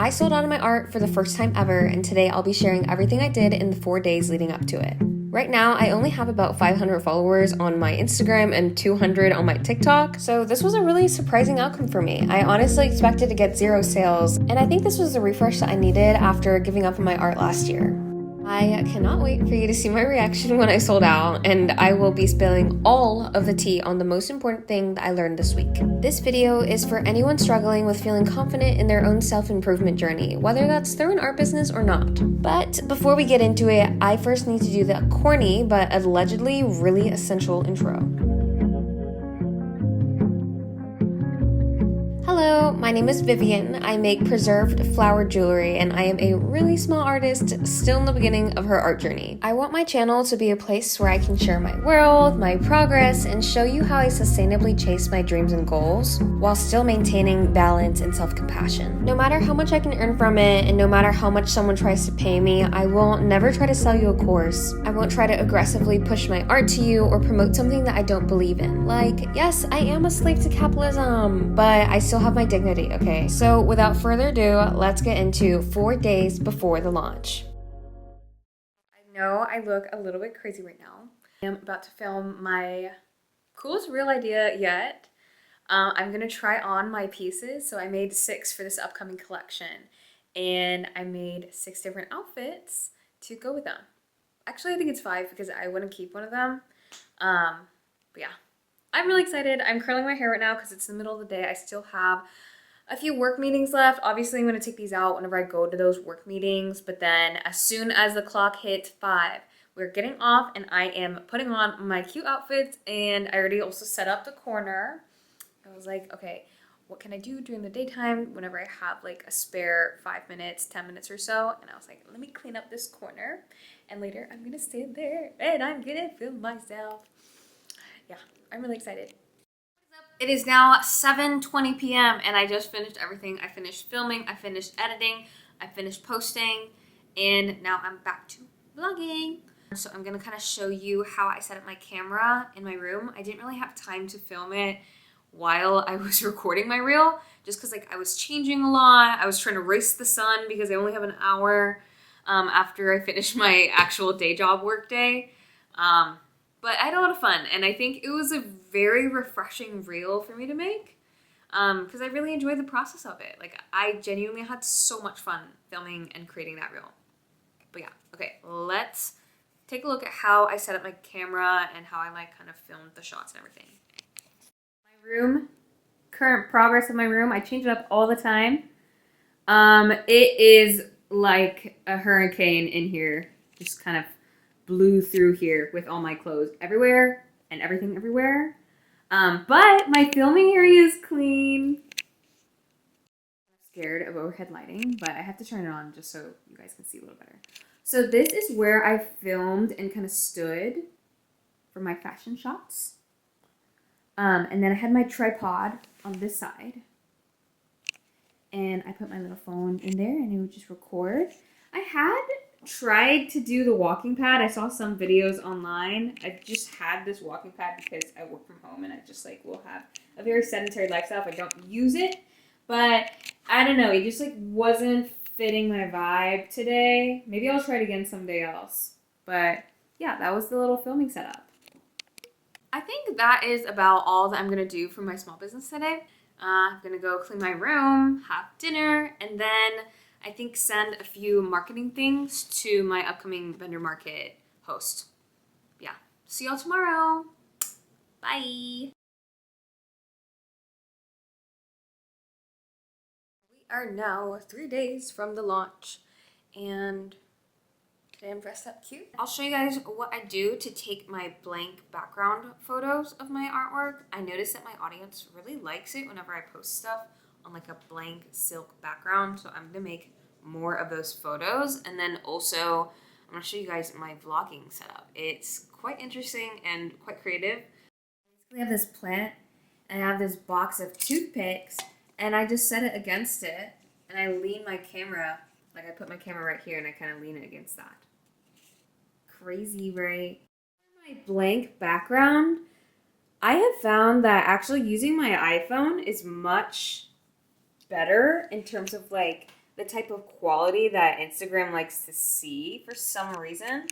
I sold out of my art for the first time ever, and today I'll be sharing everything I did in the 4 days leading up to it. Right now, I only have about 500 followers on my Instagram and 200 on my TikTok, so this was a really surprising outcome for me. I honestly expected to get 0 sales, and I think this was the refresh that I needed after giving up on my art last year. I cannot wait for you to see my reaction when I sold out, and I will be spilling all of the tea on the most important thing that I learned this week. This video is for anyone struggling with feeling confident in their own self-improvement journey, whether that's through an art business or not. But before we get into it, I first need to do the corny but allegedly really essential intro. Hello, my name is Vivian. I make preserved flower jewelry, and I am a really small artist still in the beginning of her art journey. I want my channel to be a place where I can share my world, my progress, and show you how I sustainably chase my dreams and goals while still maintaining balance and self-compassion. No matter how much I can earn from it, and no matter how much someone tries to pay me, I will never try to sell you a course. I won't try to aggressively push my art to you or promote something that I don't believe in. Like, yes, I am a slave to capitalism, but I still have my dignity, okay? So without further ado, let's get into 4 days before the launch. I know I look a little bit crazy right now. I'm about to film my coolest real idea yet. I'm gonna try on my pieces. So I made 6 for this upcoming collection, and I made 6 different outfits to go with them. Actually, I think it's 5 because I wouldn't keep one of them. But yeah. I'm really excited. I'm curling my hair right now because it's the middle of the day. I still have a few work meetings left. Obviously, I'm going to take these out whenever I go to those work meetings. But then as soon as the clock hits 5, we're getting off and I am putting on my cute outfits. And I already also set up the corner. I was like, okay, what can I do during the daytime whenever I have like a spare 5 minutes, 10 minutes or so? And I was like, let me clean up this corner. And later I'm going to stand there and I'm going to film myself. Yeah, I'm really excited. It is now 7:20 p.m. and I just finished everything. I finished filming, I finished editing, I finished posting, and now I'm back to vlogging. So I'm gonna kind of show you how I set up my camera in my room. I didn't really have time to film it while I was recording my reel, just because like I was changing a lot. I was trying to race the sun because I only have an hour after I finish my actual day job work day. But I had a lot of fun, and I think it was a very refreshing reel for me to make because I really enjoyed the process of it. Like, I genuinely had so much fun filming and creating that reel. But yeah, okay, let's take a look at how I set up my camera and how I like kind of filmed the shots and everything. My room, current progress of my room, I change it up all the time. It is like a hurricane in here, just kind of blew through here with all my clothes everywhere and everything everywhere. But my filming area is clean. I'm scared of overhead lighting, but I have to turn it on just so you guys can see a little better. So this is where I filmed and kind of stood for my fashion shots. And then I had my tripod on this side. And I put my little phone in there and it would just record. I had tried to do the walking pad. I saw some videos online. I just had this walking pad because I work from home and I just like will have a very sedentary lifestyle if I don't use it. But I don't know, it just like wasn't fitting my vibe today. Maybe I'll try it again someday else. But yeah, that was the little filming setup. I think that is about all that I'm gonna do for my small business today. I'm gonna go clean my room, have dinner, and then I think send a few marketing things to my upcoming vendor market host. Yeah. See y'all tomorrow. Bye. We are now 3 days from the launch, and today I'm dressed up cute. I'll show you guys what I do to take my blank background photos of my artwork. I noticed that my audience really likes it whenever I post stuff on like a blank silk background, so I'm gonna make more of those photos. And then also I'm gonna show you guys my vlogging setup. It's quite interesting and quite creative. I have this plant and I have this box of toothpicks and I just set it against it and I lean my camera, like I put my camera right here and I kind of lean it against that. Crazy, right? My blank background, I have found that actually using my iPhone is much better in terms of like the type of quality that Instagram likes to see for some reason.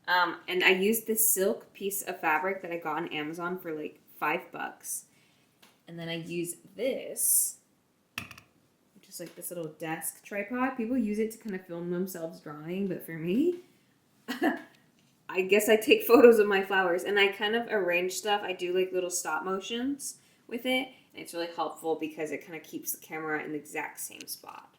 And I used this silk piece of fabric that I got on Amazon for like $5. And then I use this, which is like this little desk tripod. People use it to kind of film themselves drawing, but for me, I guess I take photos of my flowers and I kind of arrange stuff. I do like little stop motions with it, and it's really helpful because it kind of keeps the camera in the exact same spot.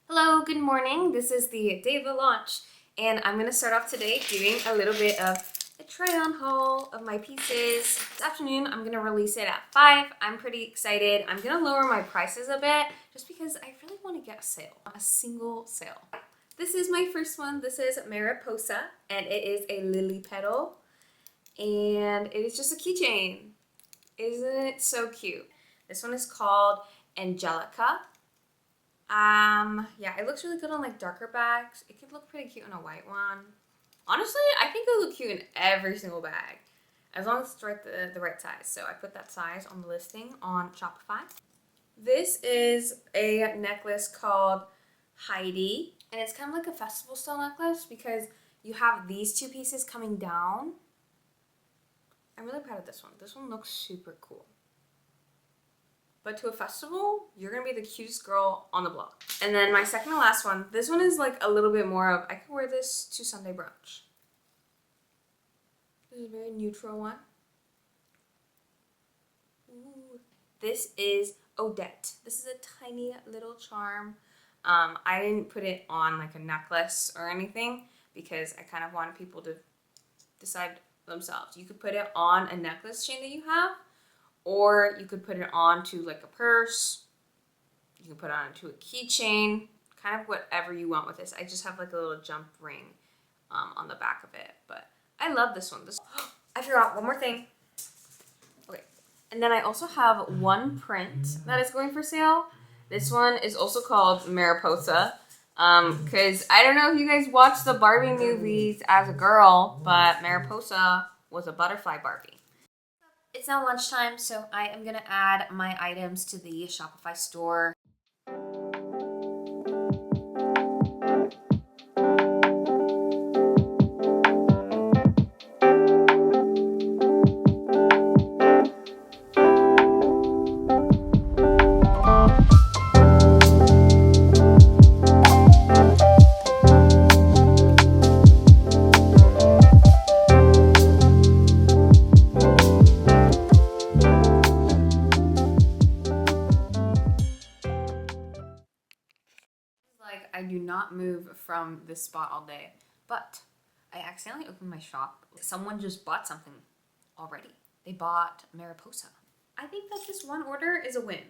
Hello, good morning. This is the day of the launch, and I'm going to start off today doing a little bit of a try-on haul of my pieces. This afternoon, I'm going to release it at 5. I'm pretty excited. I'm going to lower my prices a bit just because I really want to get a sale, a single sale. This is my first one. This is Mariposa, and it is a lily petal, and it is just a keychain. Isn't it so cute? This one is called Angelica. Yeah, it looks really good on like darker bags. It could look pretty cute on a white one. Honestly, I think it would look cute in every single bag, as long as it's the right size. So I put that size on the listing on Shopify. This is a necklace called Heidi, and it's kind of like a festival style necklace because you have these two pieces coming down. I'm really proud of this one. This one looks super cool. But to a festival, you're going to be the cutest girl on the block. And then my second to last one, this one is like a little bit more of, I could wear this to Sunday brunch. This is a very neutral one. Ooh. This is Odette. This is a tiny little charm. I didn't put it on like a necklace or anything because I kind of wanted people to decide themselves. You could put it on a necklace chain that you have, or you could put it onto like a purse. You can put it onto a keychain, kind of whatever you want with this. I just have like a little jump ring on the back of it, but I love this one. I forgot one more thing. Okay, and then I also have one print that is going for sale. This one is also called Mariposa, because I don't know if you guys watched the Barbie movies as a girl, but Mariposa was a butterfly Barbie. It's now lunchtime, so I am going to add my items to the Shopify store. I do not move from this spot all day, but I accidentally opened my shop. Someone just bought something already. They bought Mariposa. I think that this one order is a win.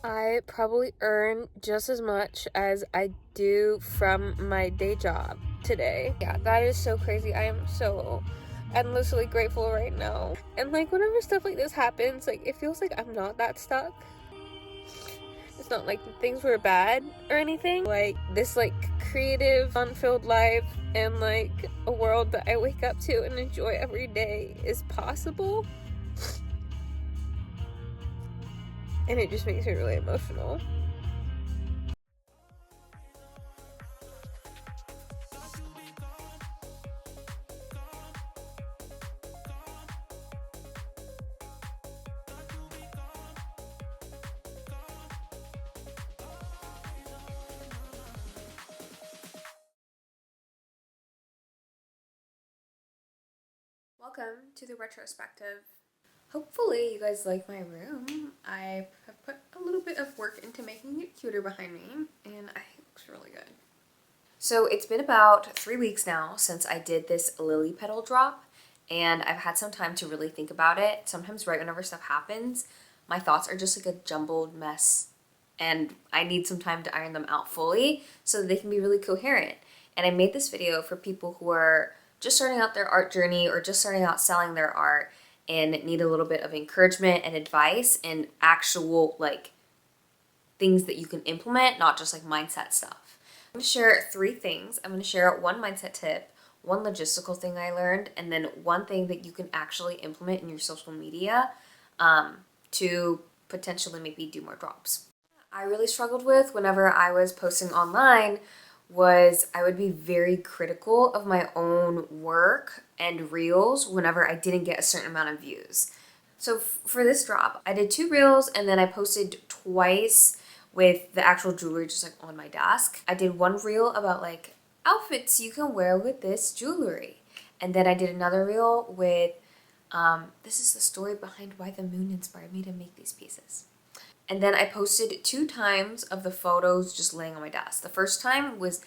I probably earn just as much as I do from my day job today. Yeah, that is so crazy. I am so endlessly grateful right now. And like whenever stuff like this happens, like it feels like I'm not that stuck. It's not like things were bad or anything. Like this like creative, fun-filled life and like a world that I wake up to and enjoy every day is possible. And it just makes me really emotional. Welcome to the retrospective. Hopefully you guys like my room. I have put a little bit of work into making it cuter behind me, and I think it looks really good. So it's been about 3 weeks now since I did this lily petal drop, and I've had some time to really think about it. Sometimes right whenever stuff happens, my thoughts are just like a jumbled mess, and I need some time to iron them out fully so that they can be really coherent. And I made this video for people who are just starting out their art journey or just starting out selling their art and need a little bit of encouragement and advice and actual like things that you can implement, not just like mindset stuff. I'm going to share 3 things. I'm going to share one mindset tip, one logistical thing I learned, and then one thing that you can actually implement in your social media to potentially maybe do more drops. I really struggled with whenever I was posting online was I would be very critical of my own work and reels whenever I didn't get a certain amount of views. So for this drop, I did 2 reels and then I posted twice with the actual jewelry just like on my desk. I did 1 reel about like outfits you can wear with this jewelry. And then I did another reel with, this is the story behind why the moon inspired me to make these pieces. And then I posted 2 times of the photos just laying on my desk. The first time was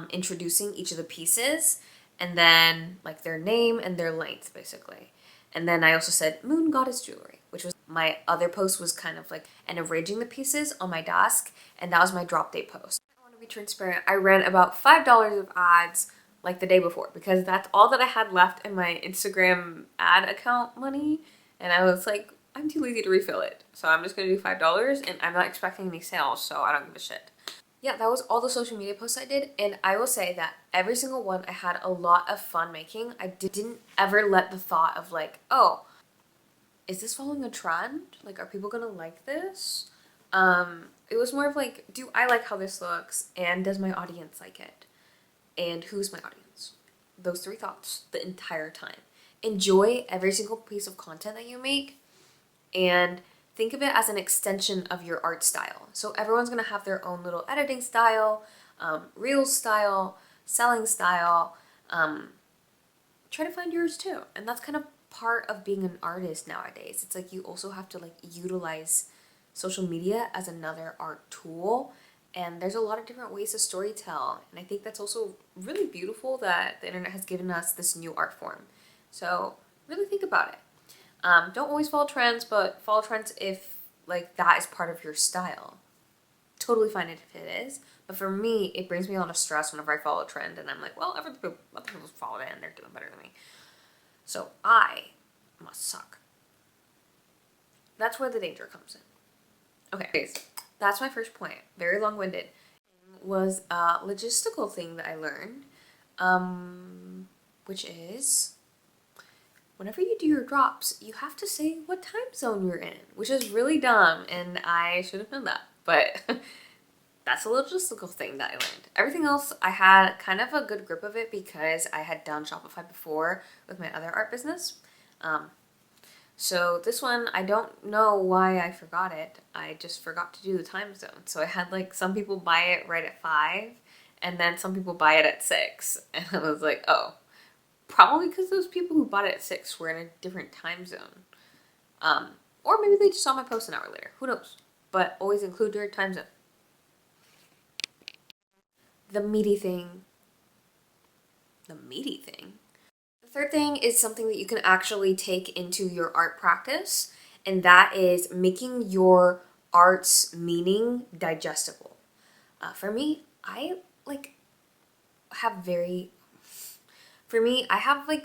introducing each of the pieces and then like their name and their length basically. And then I also said moon goddess jewelry, which was my other post was kind of like and arranging the pieces on my desk, and that was my drop date post. I want to be transparent. I ran about $5 of ads like the day before because that's all that I had left in my Instagram ad account money, and I was like, I'm too lazy to refill it, so I'm just gonna do $5 and I'm not expecting any sales, so I don't give a shit. Yeah, that was all the social media posts I did, and I will say that every single one I had a lot of fun making. I didn't ever let the thought of like, oh, is this following a trend? Like, are people gonna like this? It was more of like, do I like how this looks, and does my audience like it? And who's my audience? Those 3 thoughts the entire time. Enjoy every single piece of content that you make, and think of it as an extension of your art style. So everyone's gonna have their own little editing style, reel style, selling style. Try to find yours too. And that's kind of part of being an artist nowadays. It's like you also have to like utilize social media as another art tool. And there's a lot of different ways to storytell. And I think that's also really beautiful that the internet has given us this new art form. So really think about it. Don't always follow trends, but follow trends if like that is part of your style. Totally fine if it is, but for me, it brings me a lot of stress whenever I follow a trend and I'm like, well, other people follow it and they're doing better than me. So I must suck. That's where the danger comes in. Okay, that's my first point. Very long-winded. Was a logistical thing that I learned, which is whenever you do your drops, you have to say what time zone you're in, which is really dumb, and I should have known that, but that's a logistical thing that I learned. Everything else, I had kind of a good grip of it because I had done Shopify before with my other art business. So this one, I don't know why I forgot it. I just forgot to do the time zone. So I had like some people buy it right at 5, and then some people buy it at 6, and I was like, oh. Probably because those people who bought it at 6 were in a different time zone. Or maybe they just saw my post an hour later. Who knows? But always include your time zone. The meaty thing. The meaty thing? The third thing is something that you can actually take into your art practice, and that is making your art's meaning digestible. For me, I have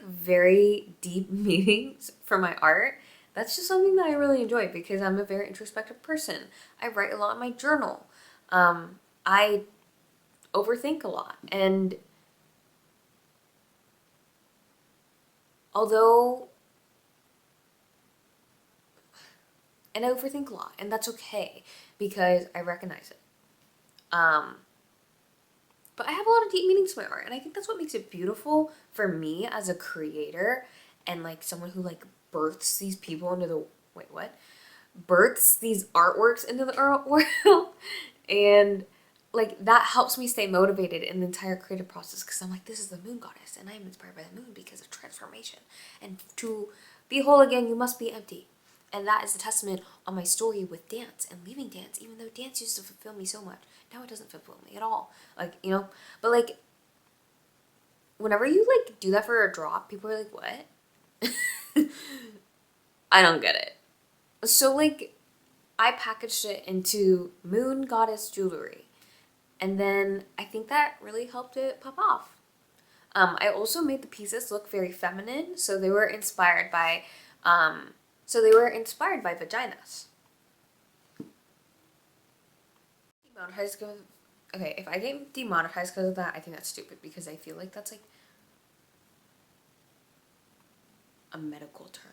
very deep meanings for my art. That's just something that I really enjoy because I'm a very introspective person. I write a lot in my journal. I overthink a lot, and I overthink a lot, and that's okay because I recognize it. But I have a lot of deep meanings to my art, and I think that's what makes it beautiful for me as a creator and like someone who like births these people into the births these artworks into the art world, and like that helps me stay motivated in the entire creative process because I'm like, this is the moon goddess, and I am inspired by the moon because of transformation, and to be whole again, you must be empty. And that is a testament on my story with dance and leaving dance, even though dance used to fulfill me so much. Now it doesn't fulfill me at all. Like, you know, but like, whenever you like do that for a drop, people are like, what? I don't get it. So like, I packaged it into moon goddess jewelry. And then I think that really helped it pop off. I also made the pieces look very feminine. So they were inspired by, vaginas. Okay, if I get demonetized because of that, I think that's stupid because I feel like that's like a medical term.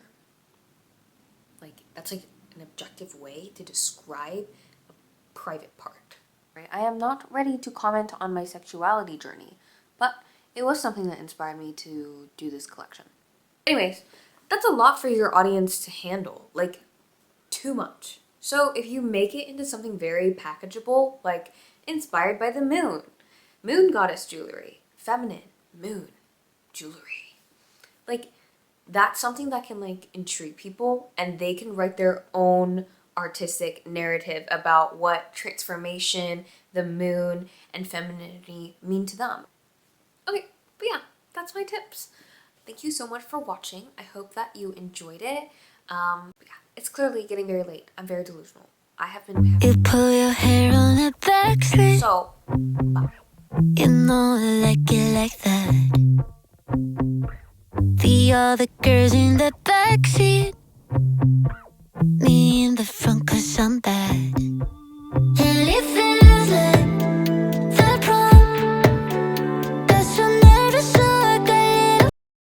Like, that's like an objective way to describe a private part. Right? I am not ready to comment on my sexuality journey, but it was something that inspired me to do this collection. Anyways, that's a lot for your audience to handle, like too much. So if you make it into something very packageable, like inspired by the moon goddess jewelry, feminine, moon, jewelry, like that's something that can like intrigue people and they can write their own artistic narrative about what transformation, the moon, and femininity mean to them. Okay, but yeah, that's my tips. Thank you so much for watching. I hope that you enjoyed it. Yeah, it's clearly getting very late. I'm very delusional. I have been having... You pull your hair on the back street. So, bye. You know I like it like that. The other girls in the backseat, me in the front 'cause I'm bad.